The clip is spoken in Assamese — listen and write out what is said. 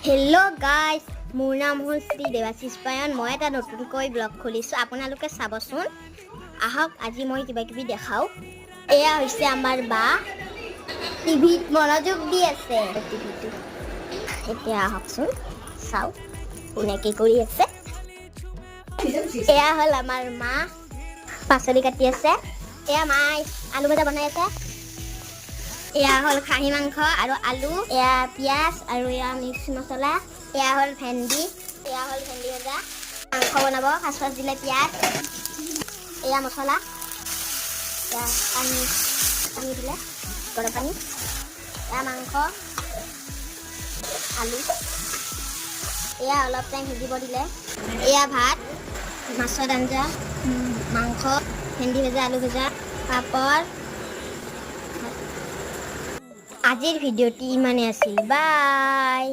হেল্ল' গাইজ, মোৰ নাম হ'ল শ্ৰী দেৱাশিষ পায়ন। মই এটা নতুনকৈ ব্লগ খুলিছোঁ, আপোনালোকে চাবচোন। আহক আজি মই কিবা কিবি দেখাওঁ। এয়া হৈছে আমাৰ বা, টিভিত মনোযোগ দি আছে। টিভিটো এতিয়া আহকচোন, চাওক কোনে কি কৰি আছে। এয়া হ'ল আমাৰ মা, পাচলি কাটি আছে। এয়া মাই আলু ভাজা বনাই আছে। এয়া হ'ল খাহী মাংস আৰু আলু, এয়া পিঁয়াজ আৰু এয়া মিক্স মছলা। এয়া হ'ল ভেন্দি, এয়া হ'ল ভেন্দি ভাজা। মাংস বনাব, ফাৰ্ষ্ট দিলে পিঁয়াজ, এয়া মছলা, এয়া পানী দিলে গৰম পানী, এয়া মাংস, আলু, এয়া অলপ টাইম সিজিব দিলে। এয়া ভাত, মাছৰ আঞ্জা, মাংস, ভেন্দি ভাজা, আলু ভাজা, পাপৰ। আজিৰ ভিডিঅ'টি ইমানে আছিল, বাই।